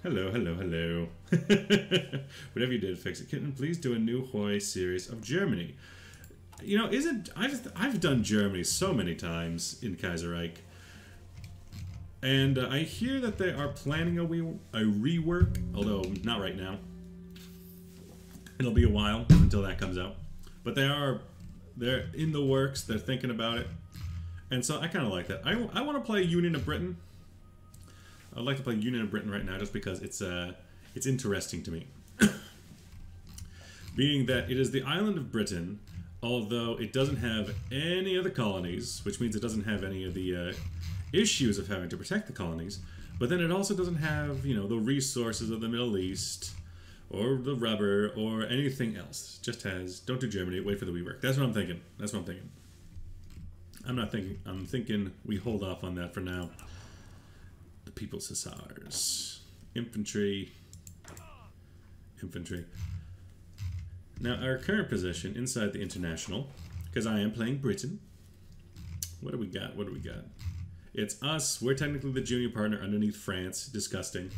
Hello, hello, hello. Whatever you did, fix it. Kitten, please do a new Hoi series of Germany. You know, I've done Germany so many times in Kaiserreich. And I hear that they are planning a rework, although not right now. It'll be a while until that comes out. But they're in the works, they're thinking about it. And so I kind of like that. I want to play Union of Britain. I'd like to play Union of Britain right now just because it's interesting to me. Being that it is the island of Britain, although it doesn't have any of the colonies, which means it doesn't have any of the issues of having to protect the colonies, but then it also doesn't have, you know, the resources of the Middle East, or the rubber, or anything else. Just has, don't do Germany, wait for the rework. That's what I'm thinking. That's what I'm thinking. I'm thinking we hold off on that for now. The People's Hussars. Infantry. Infantry. Now, our current position inside the International, because I am playing Britain. What do we got? What do we got? It's us. We're technically the junior partner underneath France. Disgusting.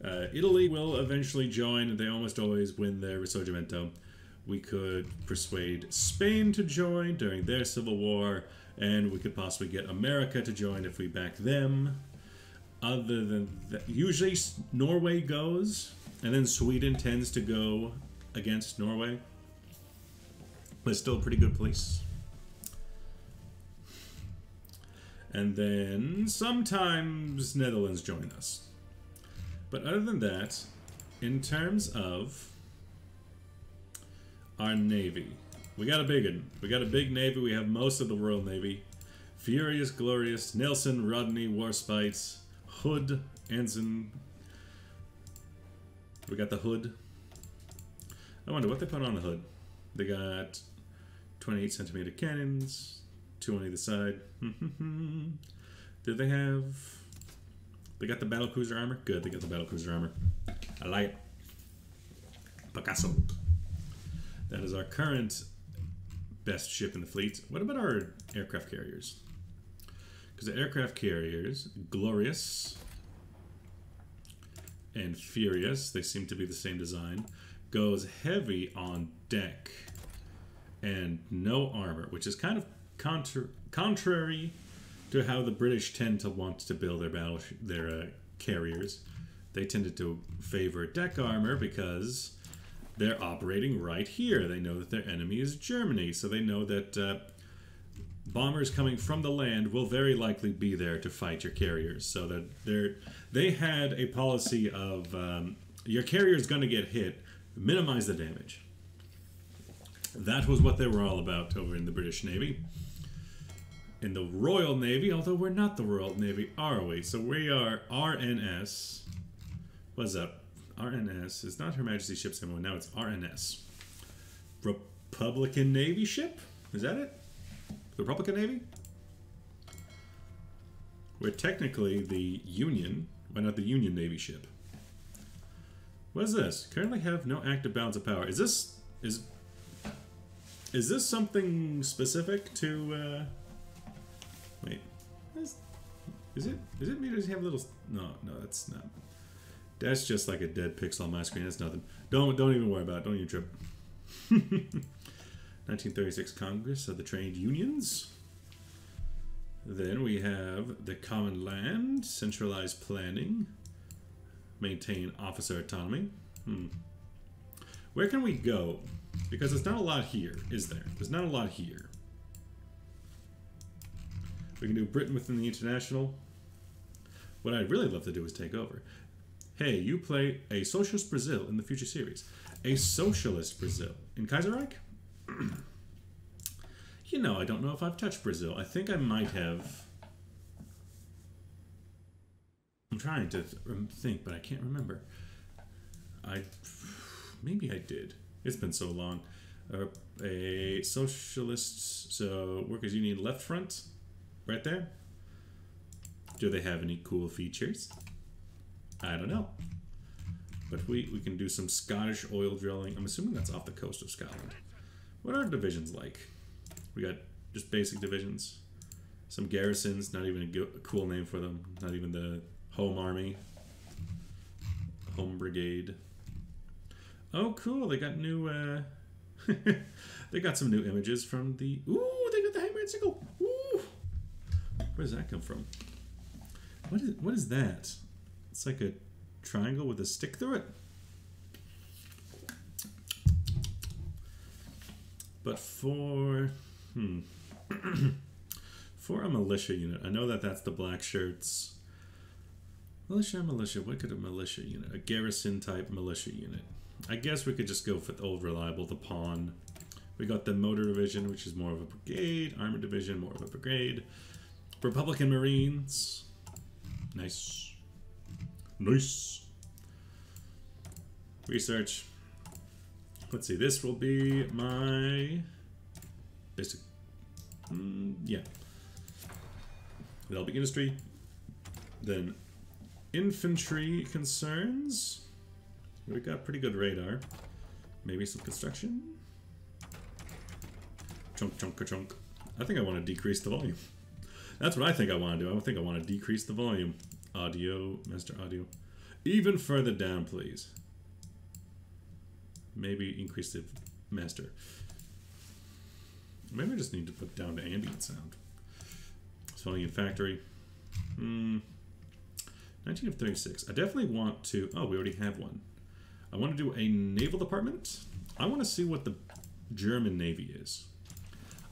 Italy will eventually join. They almost always win their Risorgimento. We could persuade Spain to join during their civil war, and we could possibly get America to join if we back them. Other than that, usually Norway goes, and then Sweden tends to go against Norway. But it's still a pretty good place. And then sometimes Netherlands join us. But other than that, in terms of our Navy, we got a big one. We got a big Navy. We have most of the Royal Navy. Furious, Glorious, Nelson, Rodney, Warspite, Hood, Ensign. We got the Hood. I wonder what they put on the Hood. They got 28 centimeter cannons, 2 on either side. Do they have... They got the battlecruiser armor? Good, they got the battlecruiser armor. I like it. Picasso. That is our current best ship in the fleet. What about our aircraft carriers? Because the aircraft carriers, Glorious and Furious, they seem to be the same design, goes heavy on deck and no armor, which is kind of contrary to how the British tend to want to build their carriers. They tended to favor deck armor because they're operating right here. They know that their enemy is Germany, so they know that bombers coming from the land will very likely be there to fight your carriers. So that they had a policy of your carrier is going to get hit, minimize the damage. That was what they were all about over in the British Navy. In the Royal Navy, although we're not the Royal Navy, are we? So we are RNS. What's up? RNS is not Her Majesty's ships anymore. Now it's RNS. Republican Navy ship? Is that it? Republican Navy? We're technically the Union. Why not the Union Navy ship? What is this? Currently have no active balance of power. Is this something specific to wait, is it me? Does he have little? No, that's not. That's just like a dead pixel on my screen. That's nothing. Don't even worry about it. Don't even trip. 1936 Congress of the Trained Unions. Then we have the Common Land, centralized planning, maintain officer autonomy. Where can we go? Because there's not a lot here, is there? There's not a lot here. We can do Britain within the International. What I'd really love to do is take over. Hey, you play a Socialist Brazil in the future series. A Socialist Brazil in Kaiserreich? You know, I don't know if I've touched Brazil. I think I might have. I'm trying to think, but I can't remember. Maybe I did. It's been so long. A socialist, so Workers' Union left front, right there. Do they have any cool features? I don't know. But we can do some Scottish oil drilling. I'm assuming that's off the coast of Scotland. What are divisions like? We got just basic divisions. Some garrisons, not even a cool name for them. Not even the Home Army. brigade. Oh, cool. They got new, they got some new images from the... Ooh, they got the Hangman sickle. Ooh. Where does that come from? What is that? It's like a triangle with a stick through it. But for... for a militia unit, I know that that's the black shirts. Militia, what could a militia unit? A garrison type militia unit. I guess we could just go for the old reliable, the pawn. We got the motor division, which is more of a brigade. Armor division, more of a brigade. Republican Marines. Nice. Nice. Research. Let's see, this will be my basic. Yeah. That'll be industry. Then infantry concerns. We got pretty good radar. Maybe some construction. Chunk, chunk, chunk. I think I want to decrease the volume. That's what I think I want to do. I think I want to decrease the volume. Audio, master audio. Even further down, please. Maybe increase the master. Maybe I just need to put down the ambient sound. Volume factory. 19 of 36. I definitely want to... Oh, we already have one. I want to do a naval department. I want to see what the German Navy is.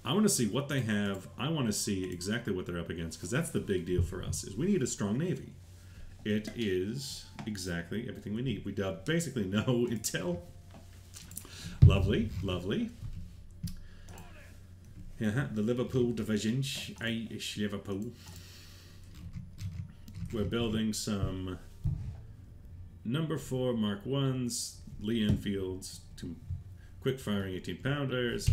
I want to see what they have. I want to see exactly what they're up against, because that's the big deal for us, is we need a strong Navy. It is exactly everything we need. We basically no intel. Lovely, lovely. Yeah, the Liverpool division. Irish Liverpool. We're building some number 4 Mark 1s, Lee Enfields, 2 quick firing 18-pounders.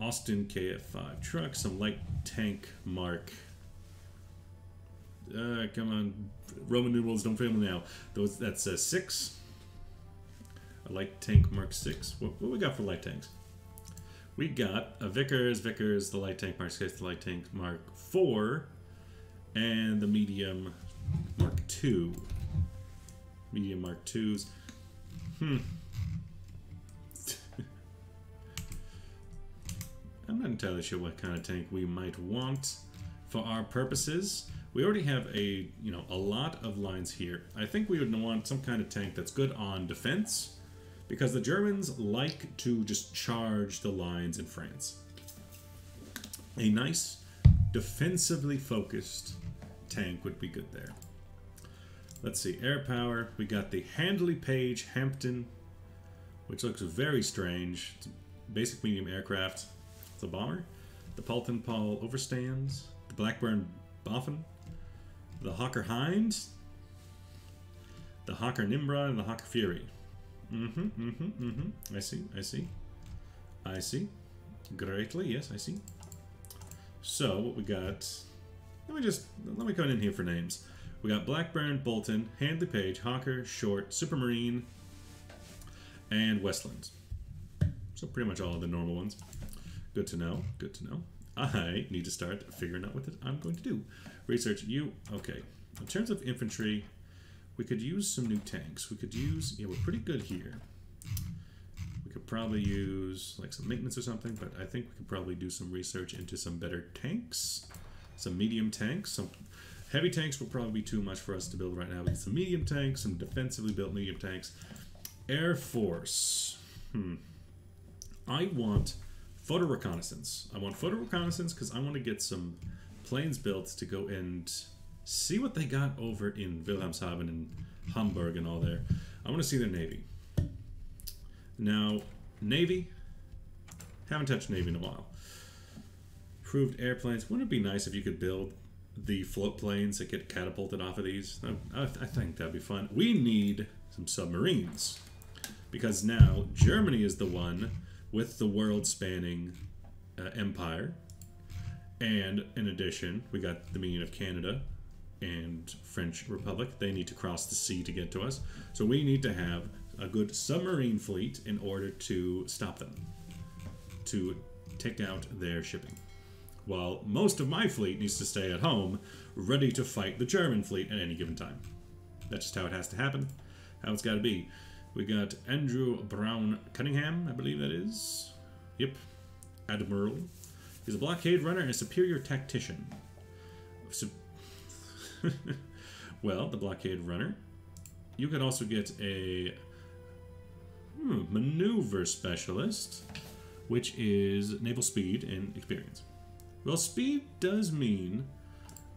Austin KF5 trucks, some light tank Mark. Come on, Roman numerals don't fail me now. That's 6. A light tank Mark 6. What we got for light tanks? We got a Vickers, the light tank Mark 6, the light tank Mark 4, and the medium Mark 2. Medium Mark 2s. I'm not entirely sure what kind of tank we might want for our purposes. We already have a lot of lines here. I think we would want some kind of tank that's good on defense, because the Germans like to just charge the lines in France. A nice defensively focused tank would be good there. Let's see, air power. We got the Handley Page Hampton, which looks very strange. It's a basic medium aircraft. It's a bomber. The Paulton Paul Overstands. The Blackburn Boffin. The Hawker Hind. The Hawker Nimbra and the Hawker Fury. I see. Greatly, yes, I see. So, what we got... Let me come in here for names. We got Blackburn, Bolton, Handley Page, Hawker, Short, Supermarine, and Westland. So pretty much all of the normal ones. Good to know, good to know. I need to start figuring out what I'm going to do. Research, okay. In terms of infantry, we could use some new tanks. We could use, we're pretty good here. We could probably use like some maintenance or something, but I think we could probably do some research into some better tanks. Some medium tanks. Some heavy tanks will probably be too much for us to build right now. We need some medium tanks, some defensively built medium tanks. Air Force. I want photo reconnaissance. I want photo reconnaissance because I want to get some planes built to go and see what they got over in Wilhelmshaven and Hamburg and all there. I want to see their Navy. Now, Navy. Haven't touched Navy in a while. Improved airplanes. Wouldn't it be nice if you could build the float planes that get catapulted off of these? I think that'd be fun. We need some submarines. Because now Germany is the one with the world-spanning empire. And in addition, we got the meaning of Canada and French Republic. They need to cross the sea to get to us. So we need to have a good submarine fleet in order to stop them. To take out their shipping. While most of my fleet needs to stay at home, ready to fight the German fleet at any given time. That's just how it has to happen. How it's got to be. We got Andrew Brown Cunningham, I believe that is. Yep. Admiral. He's a blockade runner and a superior tactician. Well, the blockade runner. You could also get a maneuver specialist, which is naval speed and experience. Well, speed does mean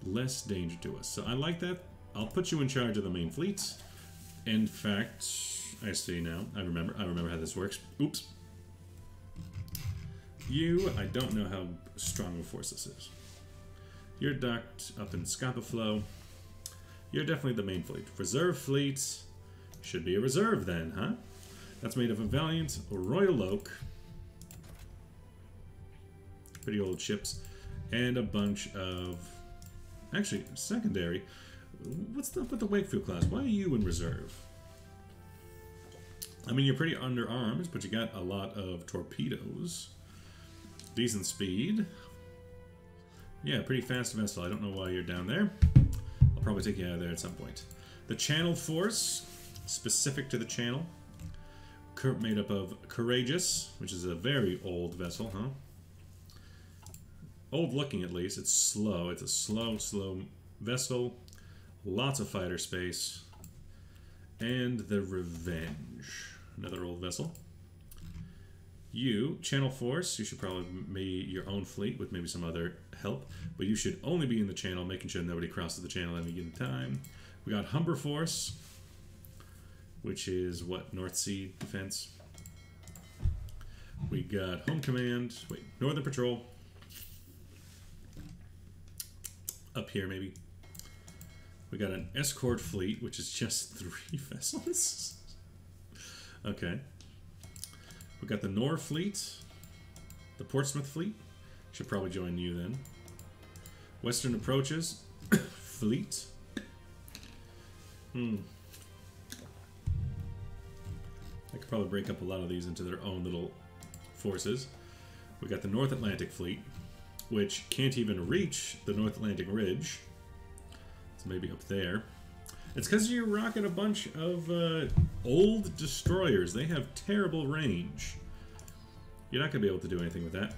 less danger to us, so I like that. I'll put you in charge of the main fleet. In fact, I see now. I remember how this works. Oops. I don't know how strong a force this is. You're docked up in Scapa-Flow. You're definitely the main fleet. Reserve fleet should be a reserve then, huh? That's made of a Valiant, a Royal Oak, pretty old ships, and a bunch of, actually, secondary. What's up with the Wakefield class? Why are you in reserve? I mean, you're pretty under arms, but you got a lot of torpedoes. Decent speed. Yeah, pretty fast vessel. I don't know why you're down there. I'll probably take you out of there at some point. The Channel Force, specific to the Channel, made up of Courageous, which is a very old vessel, huh? Old looking at least. It's slow. It's a slow vessel. Lots of fighter space. And the Revenge, another old vessel. You, Channel Force, you should probably be your own fleet with maybe some other help, but you should only be in the channel, making sure nobody crosses the channel at any given time. We got Humber Force, which is what, North Sea Defense. We got Home Command, wait, Northern Patrol. Up here, maybe. We got an Escort Fleet, which is just 3 vessels. Okay. We got the Nor Fleet, the Portsmouth Fleet. Should probably join you then. Western Approaches Fleet. I could probably break up a lot of these into their own little forces. We got the North Atlantic Fleet, which can't even reach the North Atlantic Ridge. So maybe up there. It's because you're rocking a bunch of old destroyers. They have terrible range. You're not going to be able to do anything with that.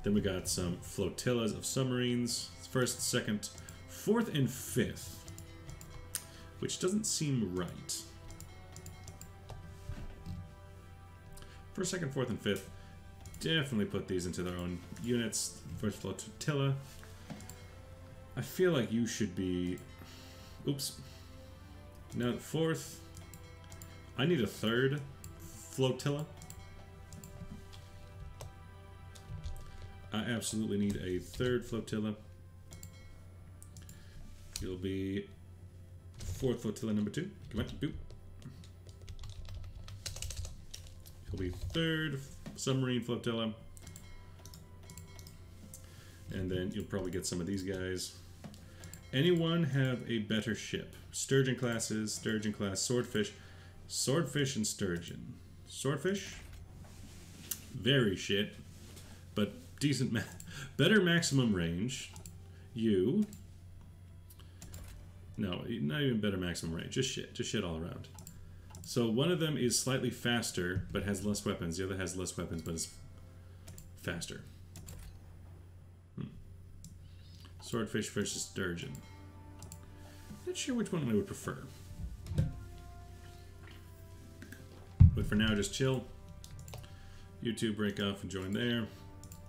Then we got some flotillas of submarines. 1st, 2nd, 4th, and 5th. Which doesn't seem right. 1st, 2nd, 4th, and 5th. Definitely put these into their own units. 1st flotilla. I feel like you should be... Oops. Now, 4th, I need a 3rd flotilla. I absolutely need a 3rd flotilla. You'll be 4th flotilla number 2. Come on, boop. You'll be 3rd submarine flotilla. And then you'll probably get some of these guys. Anyone have a better ship? Sturgeon classes, Sturgeon class, Swordfish. Swordfish and Sturgeon. Swordfish? Very shit. But decent, better maximum range. You. No, not even better maximum range. Just shit all around. So one of them is slightly faster, but has less weapons. The other has less weapons, but is faster. Swordfish versus Sturgeon. Not sure which one I would prefer. But for now, just chill. You two break off and join there.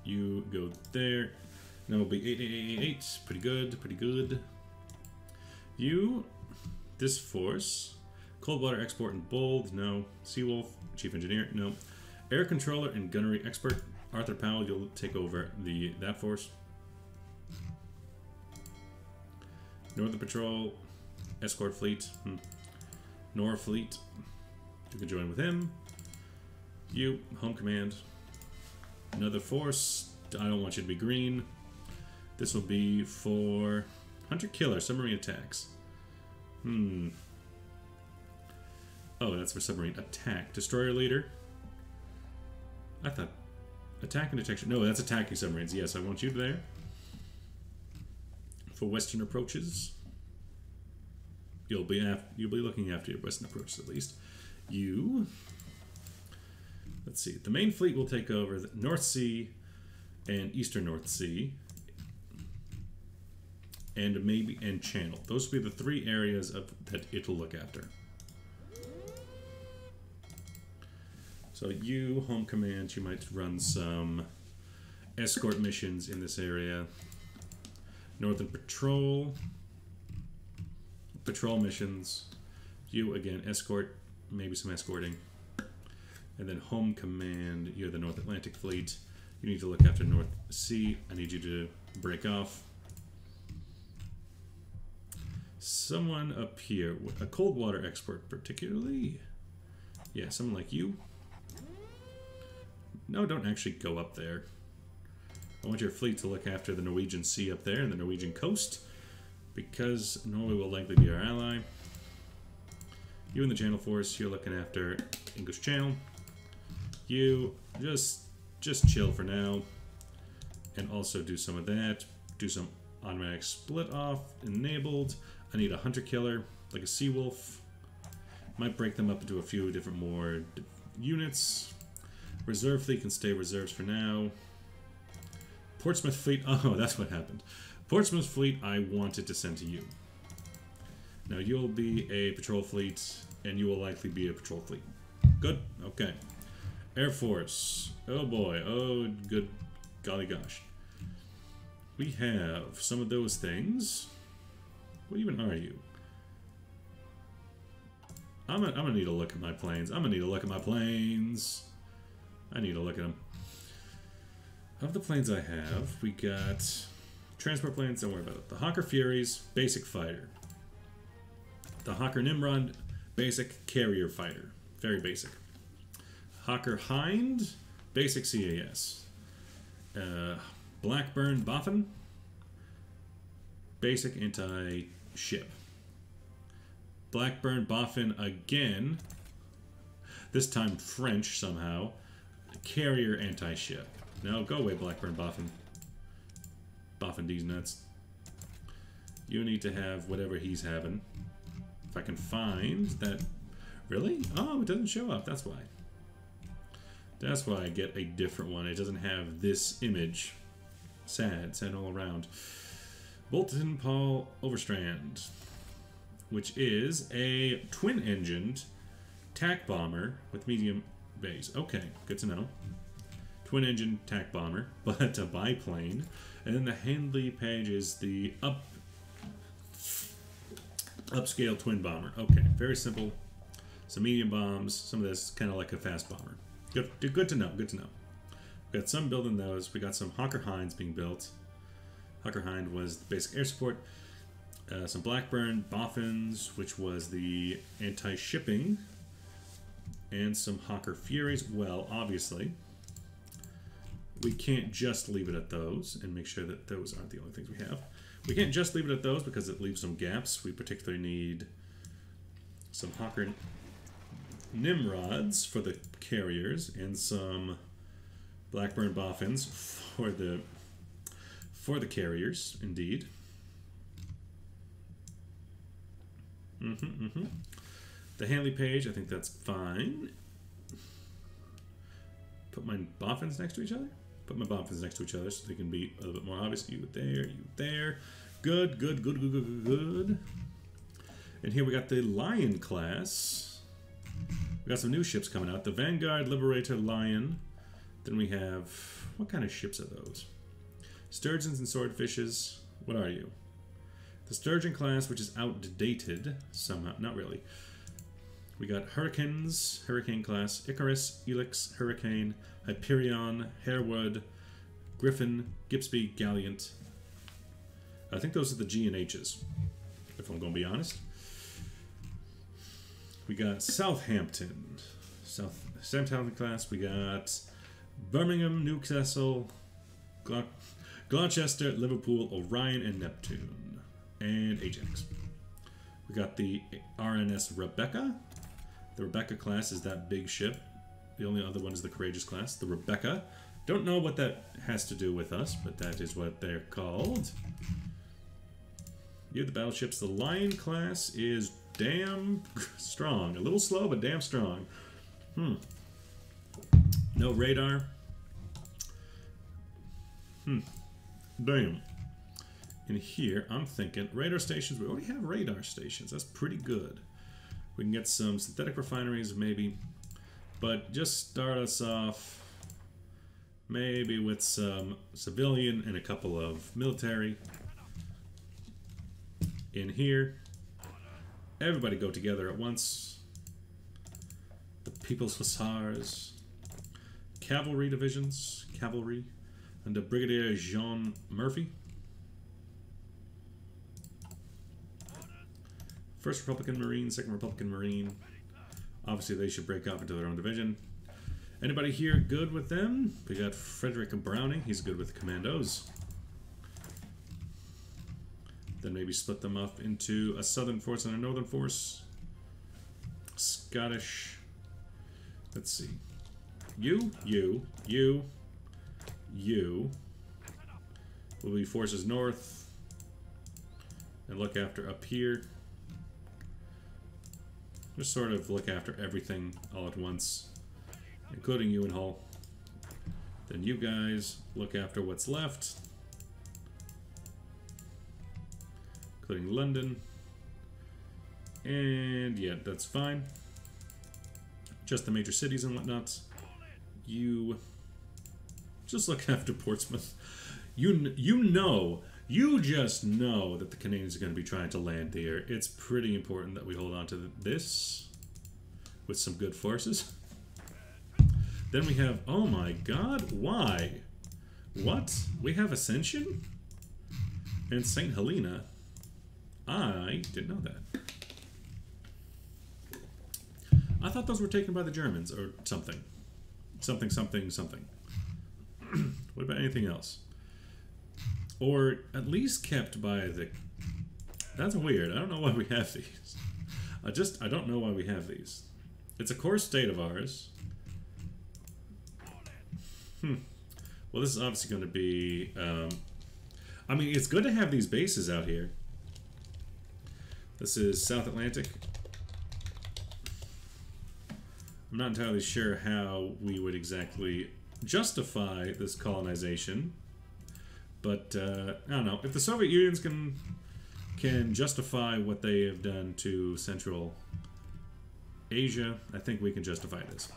You go there. Now it'll be 8888. Pretty good, pretty good. You, this force. Coldwater export and bold, no. Seawolf, chief engineer, no. Air controller and gunnery expert. Arthur Powell, you'll take over that force. Northern Patrol, Escort Fleet, Nor Fleet, you can join with him. You, Home Command, another force, I don't want you to be green. This will be for Hunter Killer, submarine attacks. Oh, that's for submarine attack. Destroyer leader. I thought attack and detection. No, that's attacking submarines. Yes, I want you there. For Western approaches. you'll be looking after your western approach at least. You, let's see, the main fleet will take over the North Sea and Eastern North Sea, and Channel. Those will be the 3 areas that it'll look after. So you, Home Command, you might run some escort missions in this area. Northern Patrol missions. You, again, escort, maybe some escorting. And then Home Command, you're the North Atlantic Fleet. You need to look after North Sea. I need you to break off. Someone up here, a cold water export particularly. Yeah, someone like you. No, don't actually go up there. I want your fleet to look after the Norwegian Sea up there and the Norwegian coast, because Norway will likely be our ally. You and the Channel Force, you're looking after English Channel. You just chill for now, and also do some of that. Do some automatic split off enabled. I need a hunter killer, like a sea wolf. Might break them up into a few different more units. Reserve fleet can stay reserves for now. Portsmouth fleet, oh, that's what happened. Portsmouth fleet I wanted to send to you. Now you'll be a patrol fleet, and you will likely be a patrol fleet. Good? Okay. Air Force. Oh boy. Oh, good golly gosh. We have some of those things. What even are you? I'm gonna need to look at my planes. I need to look at them. Of the planes I have, we got transport planes, don't worry about it. The Hawker Furies, basic fighter. The Hawker Nimrod, basic carrier fighter. Very basic. Hawker Hind, basic CAS. Blackburn Boffin, basic anti-ship. Blackburn Boffin again, this time French somehow, carrier anti-ship. No, go away, Blackburn Boffin. Boffin these nuts. You need to have whatever he's having. If I can find that... Really? Oh, it doesn't show up. That's why. That's why I get a different one. It doesn't have this image. Sad all around. Bolton Paul Overstrand, which is a twin-engined tack bomber with medium base. Okay, good to know. Twin-engine tack bomber, but a biplane. And then the Handley page is the upscale twin bomber. Okay, very simple. Some medium bombs. Some of this kind of like a fast bomber. Good to know. Good to know. We got some building those. We got some Hawker Hinds being built. Hawker Hind was the basic air support. Some Blackburn Boffins, which was the anti-shipping. And some Hawker Furies. Well, obviously, we can't just leave it at those and make sure that those aren't the only things we have. We can't just leave it at those because it leaves some gaps. We particularly need some Hawker Nimrods for the carriers and some Blackburn Boffins for the carriers, indeed. The Handley page, I think that's fine. Put my Boffins next to each other? Put my Boffins next to each other so they can be a little bit more obvious. You there, you there. Good. And here we got the Lion class. We got some new ships coming out. The Vanguard, Liberator, Lion. Then we have... What kind of ships are those? Sturgeons and Swordfishes. What are you? The Sturgeon class, which is outdated somehow. Not really. We got Hurricanes, Hurricane class, Icarus, Elix, Hurricane, Hyperion, Harewood, Griffin, Gipsby, Gallant. I think those are the G and H's, if I'm going to be honest. We got Southampton, Southampton class. We got Birmingham, Newcastle, Gloucester, Liverpool, Orion, and Neptune, and Ajax. We got the RNS Rebecca. The Rebecca class is that big ship. The only other one is the Courageous class. The Rebecca. Don't know what that has to do with us, but that is what they're called. You have the battleships. The Lion class is damn strong. A little slow, but damn strong. No radar. Damn. In here, I'm thinking radar stations. We already have radar stations. That's pretty good. We can get some synthetic refineries, maybe. But just start us off maybe with some civilian and a couple of military. In here. Everybody go together at once. The People's Hussars. Cavalry divisions. Cavalry. Under Brigadier Jean Murphy. First Republican Marine, Second Republican Marine. Obviously, they should break off into their own division. Anybody here good with them? We got Frederick Browning. He's good with commandos. Then maybe split them up into a southern force and a northern force. Scottish. Let's see. You will be forces north and look after up here. Just sort of look after everything all at once, including you and Hull. Then you guys look after what's left, including London. And yeah, that's fine. Just the major cities and whatnot. You just look after Portsmouth. You just know that the Canadians are going to be trying to land there. It's pretty important that we hold on to this with some good forces. Then we have, oh my god, why? What? We have Ascension? And St. Helena? I didn't know that. I thought those were taken by the Germans or something. Something. What about anything else? Or at least kept by the... That's weird. I don't know why we have these. I don't know why we have these. It's a core state of ours. Well, this is obviously going to be... I mean, it's good to have these bases out here. This is South Atlantic. I'm not entirely sure how we would exactly justify this colonization. But, I don't know. If the Soviet Union can justify what they have done to Central Asia, I think we can justify this.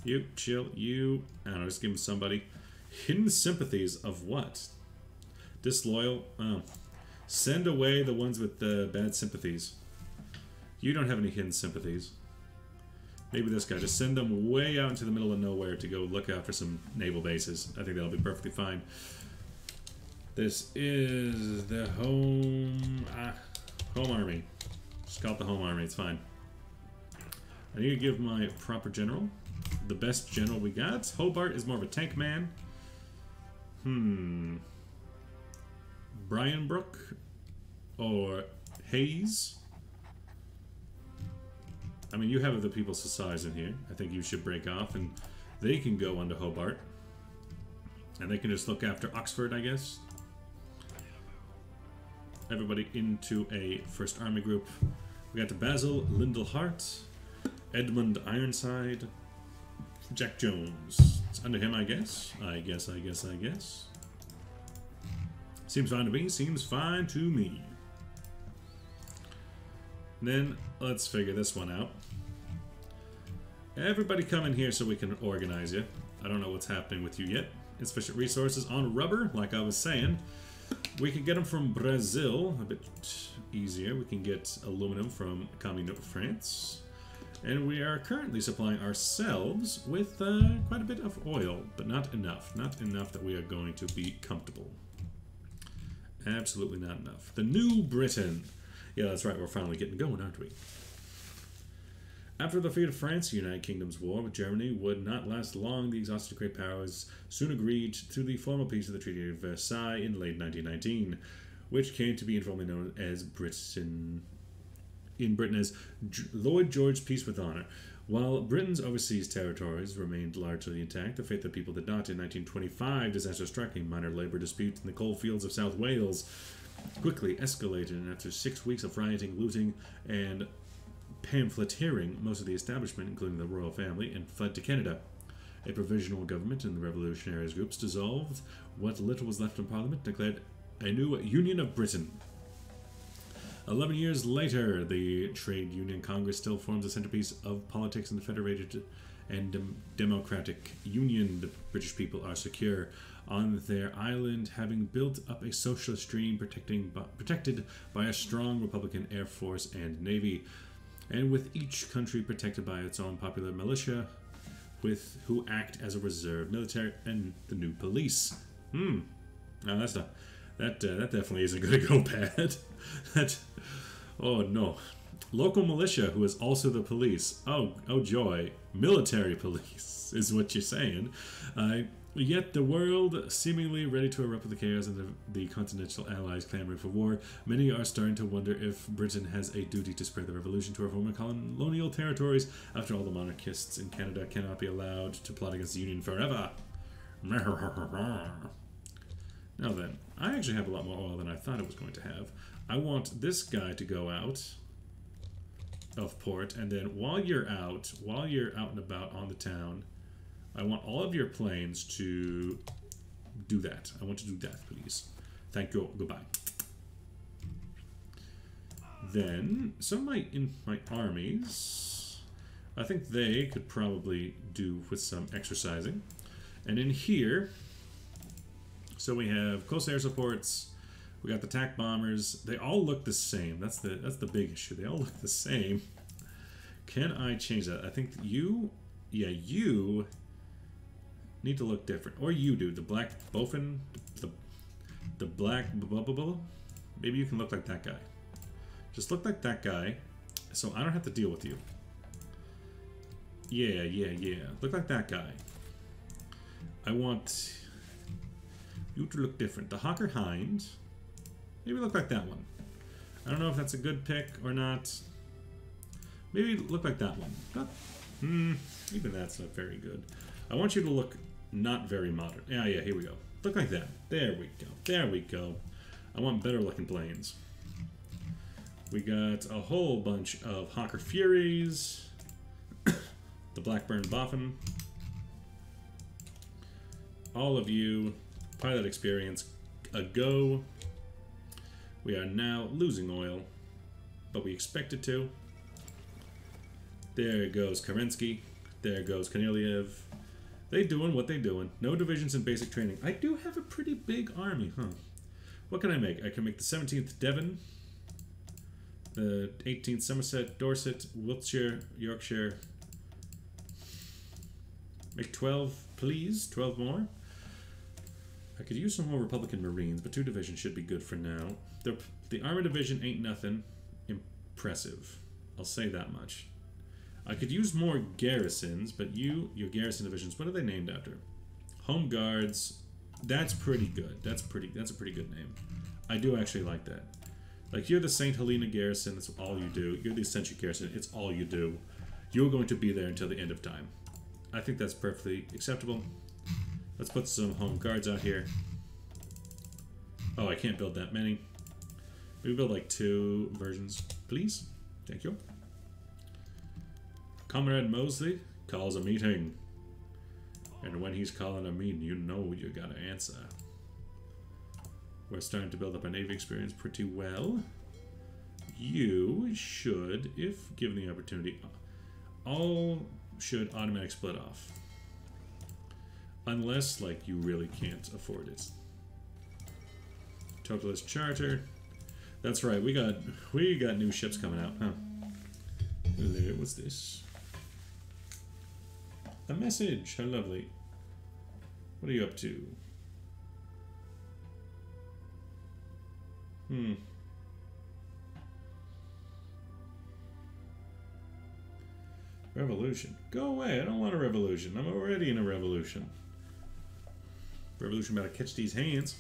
You, chill, you... I don't know, just give them somebody. Hidden sympathies of what? Disloyal? Oh. Send away the ones with the bad sympathies. You don't have any hidden sympathies. Maybe this guy. Just send them way out into the middle of nowhere to go look out for some naval bases. I think that'll be perfectly fine. This is the home army. Just call it the home army. It's fine. I need to give my proper general the best general we got. Hobart is more of a tank man. Brian Brook or Hayes. I mean, you have the People's Hussars in here. I think you should break off and they can go onto Hobart. And they can just look after Oxford, I guess. Everybody into a First Army group. We got Basil Lindelhart, Edmund Ironside, Jack Jones. It's under him, I guess. I guess. Seems fine to me. Seems fine to me. Then let's figure this one out. Everybody come in here so we can organize you. I don't know what's happening with you yet. Insufficient resources on rubber, like I was saying. We can get them from Brazil, a bit easier. We can get aluminum from Communist France. And we are currently supplying ourselves with quite a bit of oil, but not enough. Not enough that we are going to be comfortable. Absolutely not enough. The New Britain. Yeah, that's right. We're finally getting going, aren't we? After the defeat of France, the United Kingdom's war with Germany would not last long. The exhausted great powers soon agreed to the formal peace of the Treaty of Versailles in late 1919, which came to be informally known as Britain as Lloyd George Peace with Honor. While Britain's overseas territories remained largely intact, the fate of the people did not. In 1925, disaster struck. A minor labour dispute in the coal fields of South Wales quickly escalated, and after 6 weeks of rioting, looting, and pamphleteering, most of the establishment, including the royal family, and fled to Canada. A provisional government and the revolutionaries groups dissolved what little was left in Parliament, declared a new Union of Britain. 11 years later, the Trade Union Congress still forms the centerpiece of politics in the Federated and Democratic Union. The British people are secure on their island, having built up a socialist dream protected by a strong Republican Air Force and Navy, and with each country protected by its own popular militia, who act as a reserve military and the new police. Now that definitely isn't going to go bad. Oh no, local militia who is also the police. Oh joy, military police is what you're saying. Yet the world seemingly ready to erupt with the chaos and the continental allies clamoring for war, many are starting to wonder if Britain has a duty to spread the revolution to her former colonial territories. After all, the monarchists in Canada cannot be allowed to plot against the Union forever. Now then, I actually have a lot more oil than I thought I was going to have. I want this guy to go out of port, and then while you're out and about on the town, I want all of your planes to do that. I want to do that, please. Thank you. Goodbye. Then, some of my armies, I think they could probably do with some exercising. And in here, so we have close air supports, we got the attack bombers. They all look the same. That's the big issue. They all look the same. Can I change that? I think you need to look different. Or you do. The black Bofin, the black blah. Maybe you can look like that guy. Just look like that guy, so I don't have to deal with you. Yeah. Look like that guy. I want you to look different. The Hawker Hind, maybe look like that one. I don't know if that's a good pick or not. Maybe look like that one. Even that's not very good. I want you to look not very modern. Yeah, here we go. Look like that. There we go. I want better looking planes. We got a whole bunch of Hawker Furies. The Blackburn Boffin. All of you, pilot experience, a go. We are now losing oil, but we expected to. There goes Kerensky. There goes Korneliev. They doing what they doing. No divisions in basic training. I do have a pretty big army, huh? What can I make? I can make the 17th Devon, the 18th Somerset, Dorset, Wiltshire, Yorkshire. Make 12, please. 12 more. I could use some more Republican Marines, but 2 divisions should be good for now. The Armor Division ain't nothing impressive. I'll say that much. I could use more garrisons, but your garrison divisions, what are they named after? Home Guards, that's pretty good. That's a pretty good name. I do actually like that. Like, you're the St. Helena Garrison, that's all you do. You're the Ascension Garrison, it's all you do. You're going to be there until the end of time. I think that's perfectly acceptable. Let's put some Home Guards out here. Oh, I can't build that many. Maybe build like 2 versions, please. Thank you. Comrade Mosley calls a meeting. And when he's calling a meeting, you know you gotta answer. We're starting to build up our Navy experience pretty well. You should, if given the opportunity, all should automatic split off. Unless, like, you really can't afford it. Totalist Charter. That's right, we got new ships coming out, huh? Hello, what's this? A message. How lovely. What are you up to? Revolution. Go away. I don't want a revolution. I'm already in a revolution. Revolution about to catch these hands.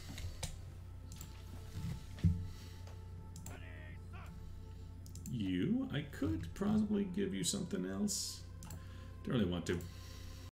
You, I could probably give you something else. Don't really want to.